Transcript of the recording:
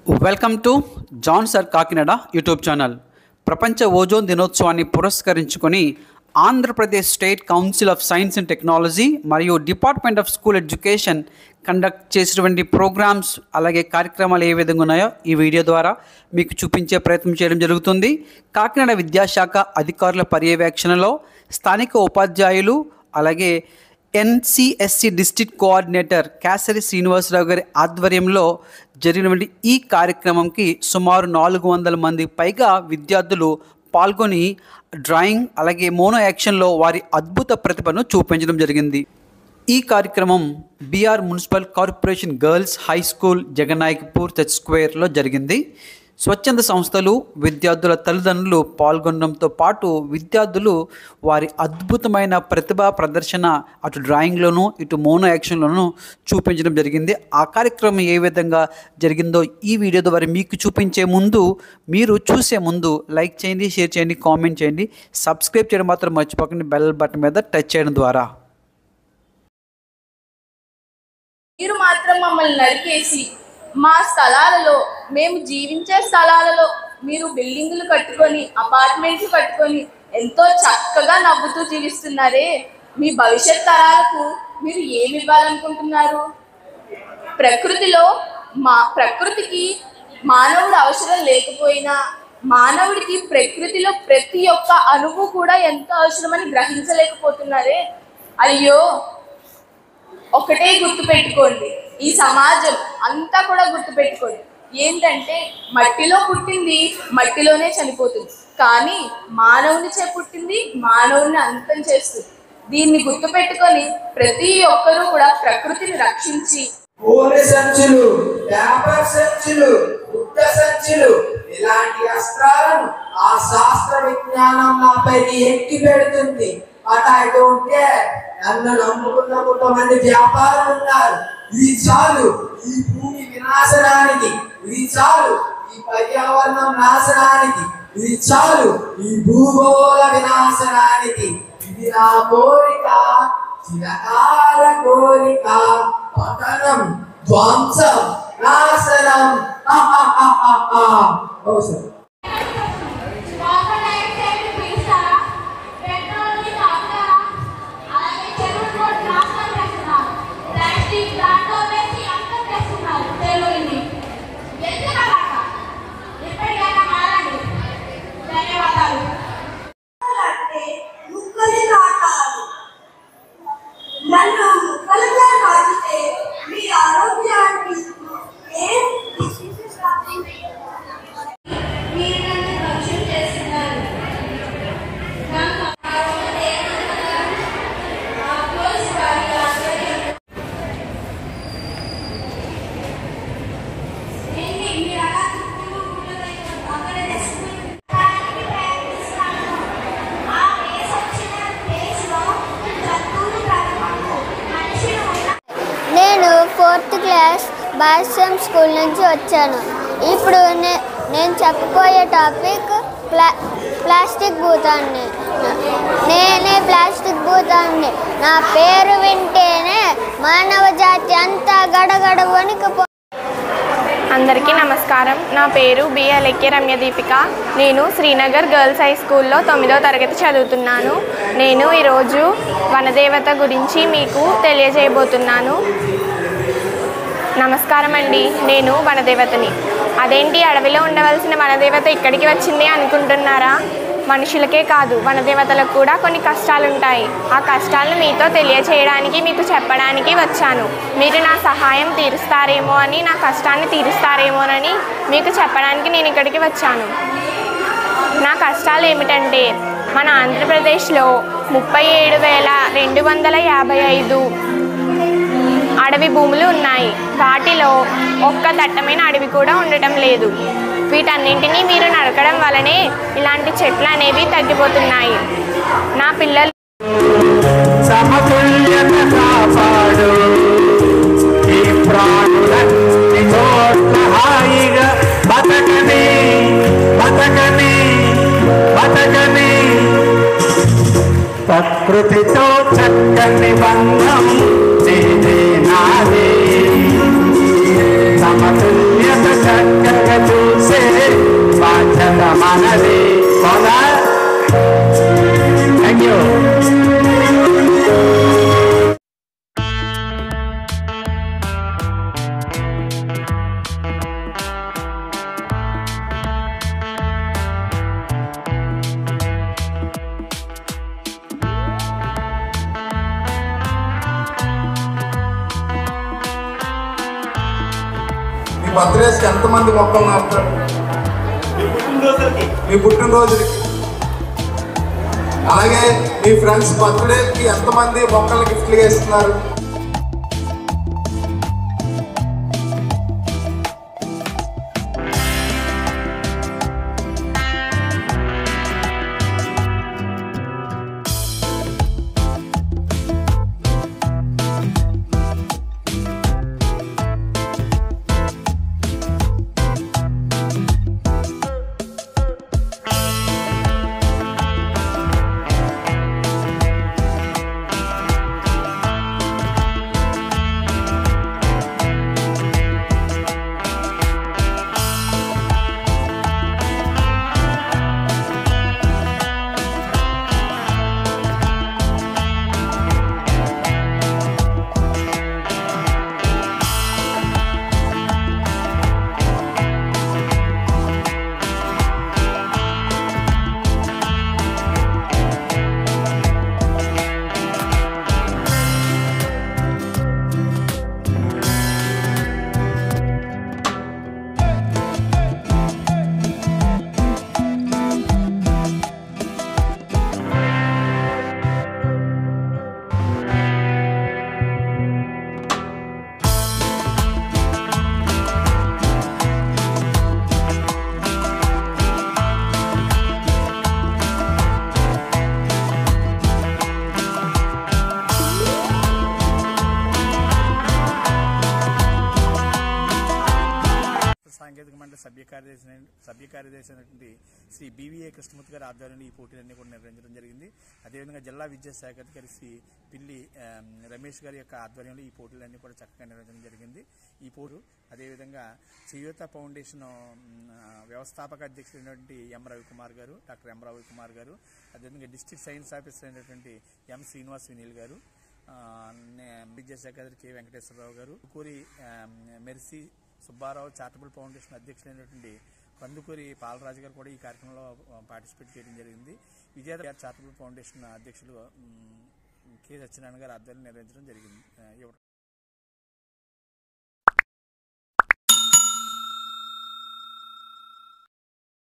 Welcome to John sir Kakinada YouTube channel. ప్రపంచ ozone దినోత్సవాన్ని పురస్కరించుకొని Andhra Pradesh state council of science and technology మరియు department of school education conduct చేసినటువంటి programmes అలాగే కార్యక్రమాలు ఏ విధంగా ఉన్నాయో ఈ వీడియో ద్వారా మీకు చూపించే ప్రయత్నం చేయడం జరుగుతుంది. కాకినాడ విద్యాశాఖ అధికారుల పర్యవేక్షణలో స్థానిక ఉపాధ్యాయులు అలాగే NCSC district coordinator Kesari Srinivasa Rao గారి ఆధ్వర్యంలో జరిగినటువంటి ఈ కార్యక్రమంకి సుమారు 400 మంది పైగా విద్యార్థులు పాల్గొని డ్రాయింగ్ అలాగే మోనో యాక్షన్లో వారి అద్భుత ప్రతిభను చూపించడం జరిగింది. ఈ కార్యక్రమం BR municipal corporation girls high school Jagannayakpur church స్క్వేర్లో జరిగింది. స్వచ్ఛంద సంస్థలు విద్యార్థుల తల్లిదండ్రులు పాల్గొనడంతో పాటు విద్యార్థులు వారి అద్భుతమైన ప్రతిభా ప్రదర్శన అటు డ్రాయింగ్లోనూ ఇటు మోనో యాక్షన్లోనూ చూపించడం జరిగింది. ఆ కార్యక్రమం ఏ విధంగా జరిగిందో ఈ వీడియో ద్వారా మీకు చూపించే ముందు మీరు చూసే ముందు లైక్ చేయండి, షేర్ చేయండి, కామెంట్ చేయండి, సబ్స్క్రైబ్ చేయడం మాత్రం మర్చిపోకండి. బెల్ బటన్ మీద టచ్ చేయడం ద్వారా మీరు మాత్రం మమ్మల్ని నరికేసి మా స్థలాలలో మేము జీవించే స్థలాలలో మీరు బిల్డింగులు కట్టుకొని అపార్ట్మెంట్లు కట్టుకొని ఎంతో చక్కగా నవ్వుతూ జీవిస్తున్నారే, మీ భవిష్యత్ తరాలకు మీరు ఏమి ఇవ్వాలనుకుంటున్నారు? ప్రకృతికి మానవుడు అవసరం లేకపోయినా మానవుడికి ప్రకృతిలో ప్రతి ఒక్క అణువు కూడా ఎంతో అవసరమని గ్రహించలేకపోతున్నారే. అయ్యో, ఒకటే గుర్తుపెట్టుకోండి, ఈ సమాజం అంతా కూడా గుర్తుపెట్టుకోండి, ఏంటంటే మట్టిలో పుట్టింది మట్టిలోనే చనిపోతుంది, కానీ మానవునిచే పుట్టింది మానవుని అంతం చేస్తుంది. దీన్ని గుర్తుపెట్టుకొని ప్రతి ఒక్కరూ కూడా ప్రకృతిని రక్షించి సంచులు, పేపర్ సంచులు, బుట్ట సంచులు ఇలాంటి అస్త్రాలను ఆ శాస్త్ర విజ్ఞానం నాపై ఎక్కి పెడుతుంది. But I don't care. నన్ను నమ్ముకున్న కొంతమంది వ్యాపారులు ఉన్నారు. ఇది చాలు ఈ భూమి వినాశనానికి, ఇది చాలు ఈ పర్యావరణం నాశనానికి, ఇది చాలు ఈ భూగోళ వినాశనానికి. ఇది నా కోరిక, చిరకాల కోరిక. పతనం, ధ్వంసం, నాశనం. అవసరం ఫోర్త్ క్లాస్ బాస్యం స్కూల్ నుంచి వచ్చాను. ఇప్పుడు నేను చెప్పబోయే టాపిక్ ప్లాస్టిక్ భూతాన్ని. నేనే ప్లాస్టిక్ భూతాన్ని. నా పేరు వింటేనే మానవ జాతి అంతా గడగడ వణికిపో. అందరికీ నమస్కారం. నా పేరు బి అలెక్య రమ్య దీపిక. నేను శ్రీనగర్ గర్ల్స్ హై స్కూల్లో 9వ తరగతి చదువుతున్నాను. నేను ఈరోజు వనదేవత గురించి మీకు తెలియజేయబోతున్నాను. నమస్కారం అండి, నేను వనదేవతని. అదేంటి, అడవిలో ఉండవలసిన వనదేవత ఇక్కడికి వచ్చింది అనుకుంటున్నారా? మనుషులకే కాదు, వనదేవతలకు కూడా కొన్ని కష్టాలు ఉంటాయి. ఆ కష్టాలను మీతో తెలియచేయడానికి, మీకు చెప్పడానికి వచ్చాను. మీరు నా సహాయం తీరుస్తారేమో అని, నా కష్టాన్ని తీరుస్తారేమోనని మీకు చెప్పడానికి నేను ఇక్కడికి వచ్చాను. నా కష్టాలు ఏమిటంటే, మన ఆంధ్రప్రదేశ్లో 37,255 అడవి భూములు ఉన్నాయి. వాటిలో ఒక్క దట్టమైన అడవి కూడా ఉండటం లేదు. వీటన్నింటినీ మీరు నరకడం వలనే ఇలాంటి చెట్లు అనేవి తగ్గిపోతున్నాయి. నా పిల్లలు ప్రకృతితో చక్కని బంధం నీదే నాదే సమతుల్యత చక్కని బాధ్యత మనది. అవునా? Thank you. బర్త్డేస్కి ఎంతమంది మొక్కలు నాటుతారు? మీ పుట్టినరోజులకి. అలాగే మీ ఫ్రెండ్స్ బర్త్డేకి ఎంతమంది మొక్కలు గిఫ్ట్లుగా ఇస్తున్నారు? సాంకేతిక మండలి సభ్య కార్యదర్శి అయినటువంటి శ్రీ బివిఏ కృష్ణమూర్తి గారి ఆధ్వర్యంలో ఈ పోటీలన్నీ కూడా నిర్వహించడం జరిగింది. అదేవిధంగా జిల్లా విద్యాశాఖ అధికారి శ్రీ పిల్లి రమేష్ గారి యొక్క ఆధ్వర్యంలో ఈ పోటీలన్నీ కూడా చక్కగా నిర్వహించడం జరిగింది. ఈ పోటీ అదేవిధంగా చేయూత ఫౌండేషన్ వ్యవస్థాపక అధ్యక్షుడైనటువంటి డాక్టర్ ఎం రవికుమార్ గారు, అదేవిధంగా డిస్ట్రిక్ట్ సైన్స్ ఆఫీసర్ అయినటువంటి ఎం శ్రీనివాస్ వినీల్ గారు, విద్యాశాఖ అధికారి కె వెంకటేశ్వరరావు గారు, కూరి మెర్సీ సుబ్బారావు చారిటబుల్ ఫౌండేషన్ అధ్యక్షులైనటువంటి కందుకూరి పాలరాజు గారు కూడా ఈ కార్యక్రమంలో పార్టిసిపేట్ చేయడం జరిగింది. విజేత చారిటబుల్ ఫౌండేషన్ అధ్యక్షులు కె సత్యనారాయణ గారు ఆధ్వర్యంలో నిర్వహించడం జరిగింది.